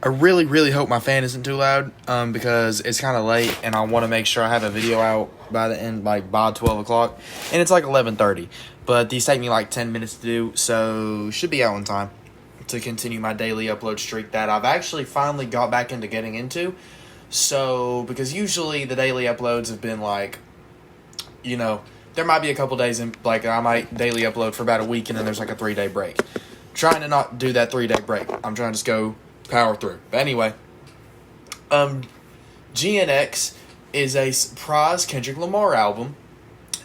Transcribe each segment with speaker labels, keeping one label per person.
Speaker 1: I really, really hope my fan isn't too loud, because it's kind of late, and I want to make sure I have a video out by the end, like by 12 o'clock, and it's like 11:30. But these take me like 10 minutes to do, so should be out in time to continue my daily upload streak that I've actually finally got back into getting into. So, because usually the daily uploads have been like, there might be a couple days in, like I might daily upload for about a week, and then there's like a 3-day break. Trying to not do that 3-day break. I'm trying to just go power through. But anyway, GNX is a surprise Kendrick Lamar album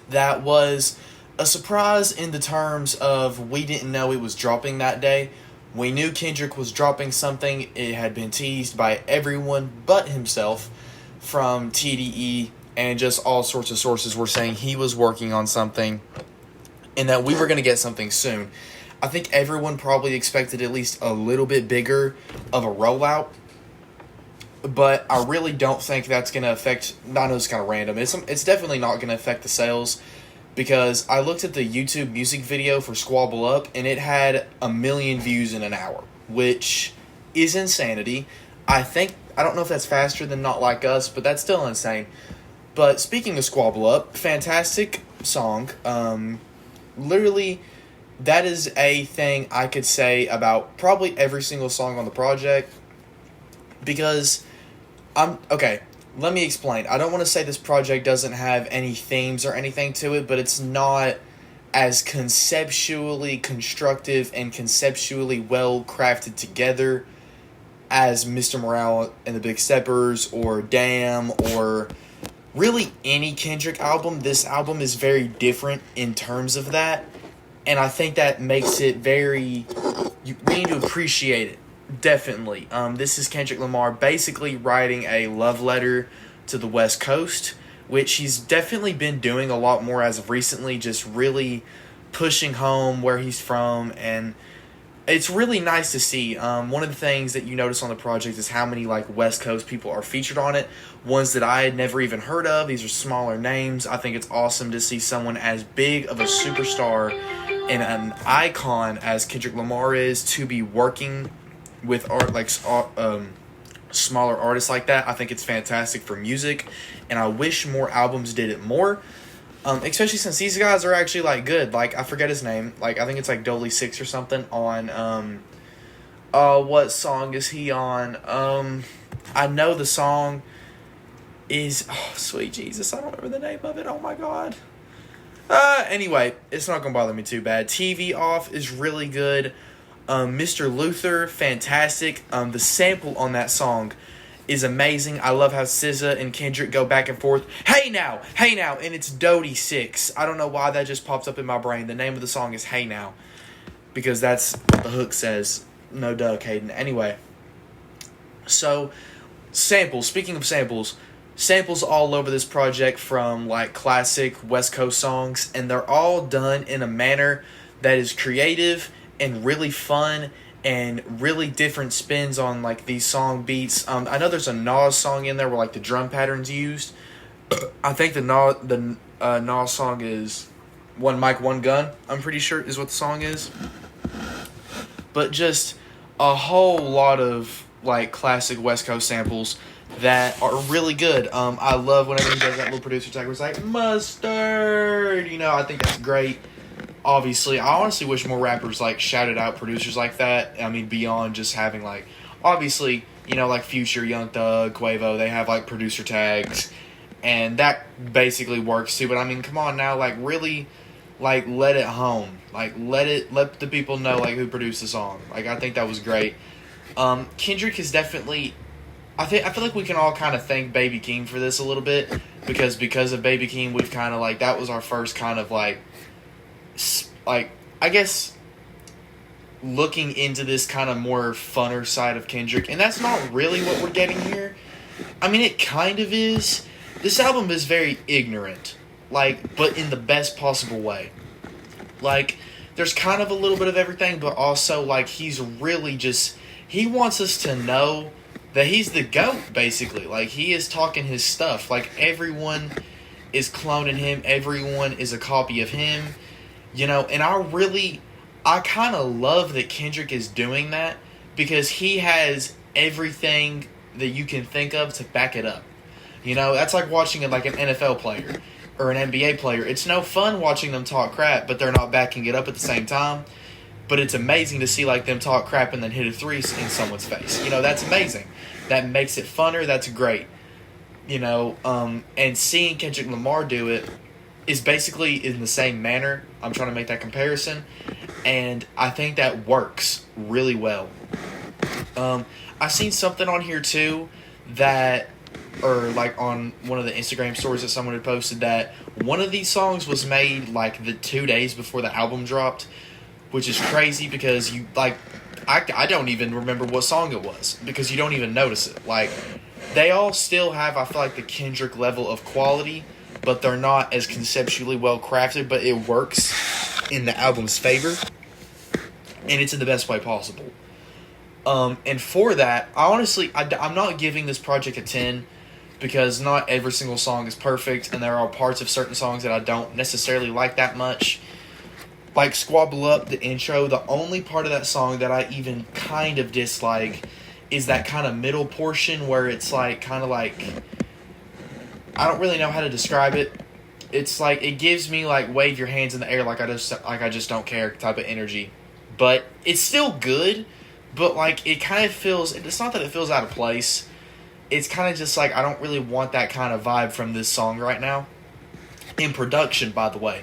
Speaker 1: that was a surprise in the terms of we didn't know it was dropping that day. We knew Kendrick was dropping something. It had been teased by everyone but himself, from TDE and just all sorts of sources were saying he was working on something and that we were going to get something soon. I think everyone probably expected at least a little bit bigger of a rollout, but I really don't think that's going to affect, I know it's kind of random, it's definitely not going to affect the sales, because I looked at the YouTube music video for Squabble Up, and it had 1 million views in an hour, which is insanity. I don't know if that's faster than Not Like Us, but that's still insane. But speaking of Squabble Up, fantastic song. Literally, that is a thing I could say about probably every single song on the project, because let me explain. I don't want to say this project doesn't have any themes or anything to it, but it's not as conceptually constructive and conceptually well crafted together as Mr. Morale and the Big Steppers or Damn or really any Kendrick album. This album is very different in terms of that, and I think that makes it we need to appreciate it. Definitely. This is Kendrick Lamar basically writing a love letter to the West Coast, which he's definitely been doing a lot more as of recently, just really pushing home where he's from, and it's really nice to see. One of the things that you notice on the project is how many like West Coast people are featured on it, ones that I had never even heard of. These are smaller names. I think it's awesome to see someone as big of a superstar and an icon as Kendrick Lamar is to be working with smaller artists like that. I think it's fantastic for music, and I wish more albums did it more. Especially since these guys are actually like good. Like, I forget his name. Like, I think it's like Dolly 6 or something on what song is he on? I know the song is sweet Jesus, I don't remember the name of it. Oh my god. Anyway, it's not gonna bother me too bad. TV Off is really good. Mr. Luther, fantastic. The sample on that song is amazing. I love how SZA and Kendrick go back and forth. Hey now, and it's Dodie 6. I don't know why that just pops up in my brain. The name of the song is Hey Now, because that's what the hook says. No duh, Caden. Anyway, so samples. Speaking of samples all over this project from like classic West Coast songs, and they're all done in a manner that is creative and really fun and really different spins on like these song beats. I know there's a Nas song in there where like the drum pattern's used. I think the Nas song is One Mic, One Gun, I'm pretty sure is what the song is. But just a whole lot of like classic West Coast samples that are really good. I love whenever he does that little producer tag where it's like, mustard, I think that's great. Obviously, I honestly wish more rappers like shouted out producers like that. I mean, beyond just having like, obviously, like Future, Young Thug, Quavo, they have like producer tags, and that basically works too. But I mean, come on now, like really, like let it home, like let the people know like who produced the song. Like I think that was great. Kendrick is definitely, I feel like we can all kind of thank Baby Keem for this a little bit, because of Baby Keem, we've kind of like, that was our first kind of like I guess looking into this kind of more funner side of Kendrick, and that's not really what we're getting here. I mean, it kind of is. This album is very ignorant, but in the best possible way. Like, there's kind of a little bit of everything, but also like he's really just, he wants us to know that he's the GOAT, basically. Like, he is talking his stuff. Like, everyone is cloning him. Everyone is a copy of him. And I kind of love that Kendrick is doing that, because he has everything that you can think of to back it up. You know, that's like watching it like an NFL player or an NBA player. It's no fun watching them talk crap, but they're not backing it up at the same time. But it's amazing to see like them talk crap and then hit a three in someone's face. You know, that's amazing. That makes it funner. That's great. You know, and seeing Kendrick Lamar do it is basically in the same manner. I'm trying to make that comparison, and I think that works really well. I've seen something on here too that, or like on one of the Instagram stories that someone had posted, that one of these songs was made like the 2 days before the album dropped, which is crazy because you like, I don't even remember what song it was because you don't even notice it. Like, they all still have, I feel like, the Kendrick level of quality, but they're not as conceptually well crafted, but it works in the album's favor, and it's in the best way possible. And for that, I'm not giving this project a 10 because not every single song is perfect, and there are parts of certain songs that I don't necessarily like that much. Like Squabble Up, the intro, the only part of that song that I even kind of dislike is that kind of middle portion where it's like kind of like, I don't really know how to describe it. It's like it gives me like wave your hands in the air like I just don't care type of energy. But it's still good, but like it kind of feels, it's not that it feels out of place. It's kind of just like I don't really want that kind of vibe from this song right now. In production, by the way,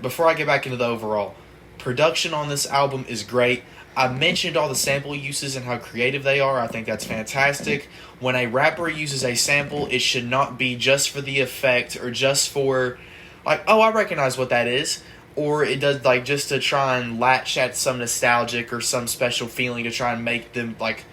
Speaker 1: before I get back into the overall, production on this album is great. I mentioned all the sample uses and how creative they are. I think that's fantastic. When a rapper uses a sample, it should not be just for the effect or just for, like, oh, I recognize what that is. Or it does, like, just to try and latch at some nostalgic or some special feeling to try and make them, like,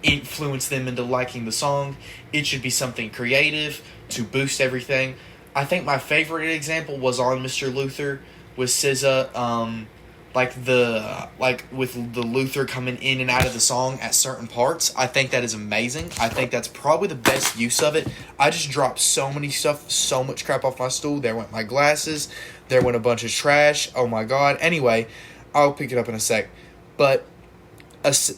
Speaker 1: influence them into liking the song. It should be something creative to boost everything. I think my favorite example was on Mr. Luther with SZA, with the Luther coming in and out of the song at certain parts. I think that is amazing. I think that's probably the best use of it. I just dropped so much crap off my stool. There went my glasses. There went a bunch of trash. Oh my god. Anyway, I'll pick it up in a sec. But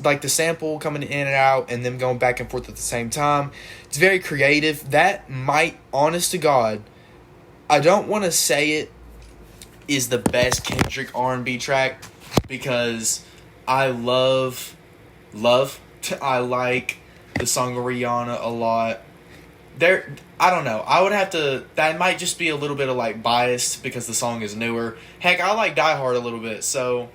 Speaker 1: like the sample coming in and out and them going back and forth at the same time, it's very creative. That might, honest to God, I don't want to say it is the best Kendrick R&B track because I love, I like the song of Rihanna a lot. I don't know. I would have to, that might just be a little bit of like biased because the song is newer. Heck, I like Die Hard a little bit, so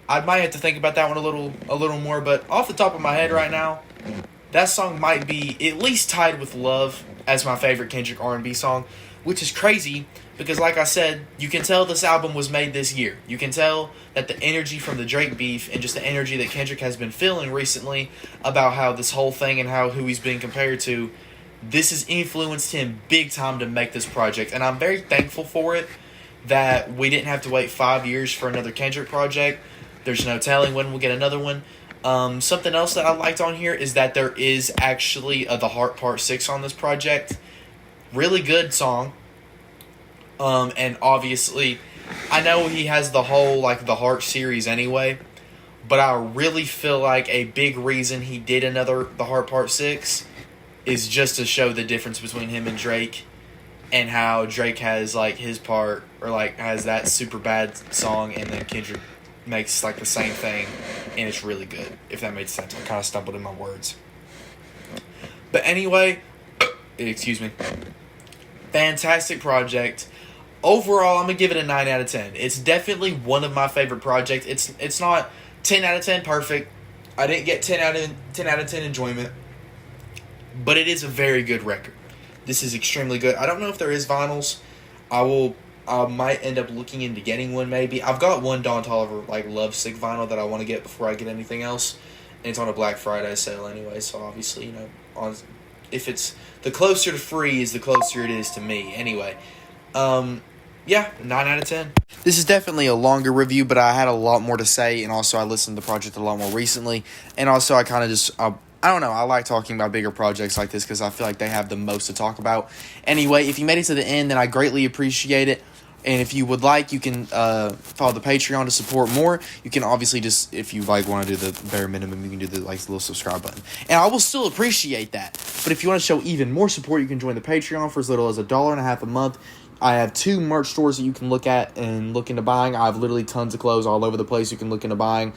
Speaker 1: I might have to think about that one a little more, but off the top of my head right now, that song might be at least tied with Love as my favorite Kendrick R&B song, which is crazy because, like I said, you can tell this album was made this year. You can tell that the energy from the Drake beef and just the energy that Kendrick has been feeling recently about how this whole thing and who he's being compared to, this has influenced him big time to make this project. And I'm very thankful for it that we didn't have to wait 5 years for another Kendrick project. There's no telling when we'll get another one. Something else that I liked on here is that there is actually The Heart Part 6 on this project. Really good song. And obviously, I know he has the whole, like, The Heart series anyway, but I really feel like a big reason he did The Heart Part 6 is just to show the difference between him and Drake and how Drake has, like, his part, or, like, has that super bad song, and then Kendrick makes, like, the same thing, and it's really good, if that made sense. I kind of stumbled in my words. But anyway, excuse me. Fantastic project. Overall, I'm going to give it a 9 out of 10. It's definitely one of my favorite projects. It's not 10 out of 10 perfect. I didn't get 10 out of 10 enjoyment. But it is a very good record. This is extremely good. I don't know if there is vinyls. I might end up looking into getting one maybe. I've got one Don Toliver, like, Love Sick vinyl that I want to get before I get anything else. And it's on a Black Friday sale anyway, so obviously, you know, if it's the closer to free is the closer it is to me. Anyway, yeah, 9 out of 10. This is definitely a longer review, but I had a lot more to say, and also I listened to the project a lot more recently, and also I kind of just, I don't know, I like talking about bigger projects like this because I feel like they have the most to talk about. Anyway, if you made it to the end, then I greatly appreciate it. And if you would like, you can follow the Patreon to support more. You can obviously just, if you like want to do the bare minimum, you can do the little subscribe button. And I will still appreciate that. But if you want to show even more support, you can join the Patreon for as little as $1.50 a month. I have 2 merch stores that you can look at and look into buying. I have literally tons of clothes all over the place you can look into buying.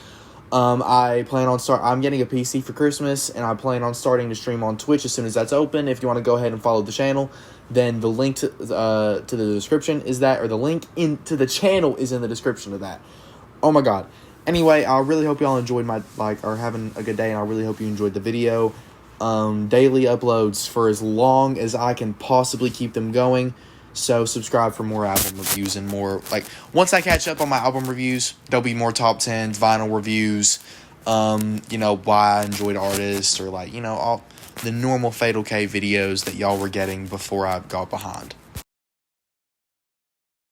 Speaker 1: I'm getting a PC for Christmas, and I plan on starting to stream on Twitch as soon as that's open. If you want to go ahead and follow the channel, then the link to the description is that, or the link into the channel is in the description of that. Oh my god. Anyway, I really hope y'all enjoyed are having a good day, and I really hope you enjoyed the video. Daily uploads for as long as I can possibly keep them going. So subscribe for more album reviews and more, once I catch up on my album reviews, there'll be more top 10s, vinyl reviews, why I enjoyed artists, or all the normal Fatal K videos that y'all were getting before I got behind.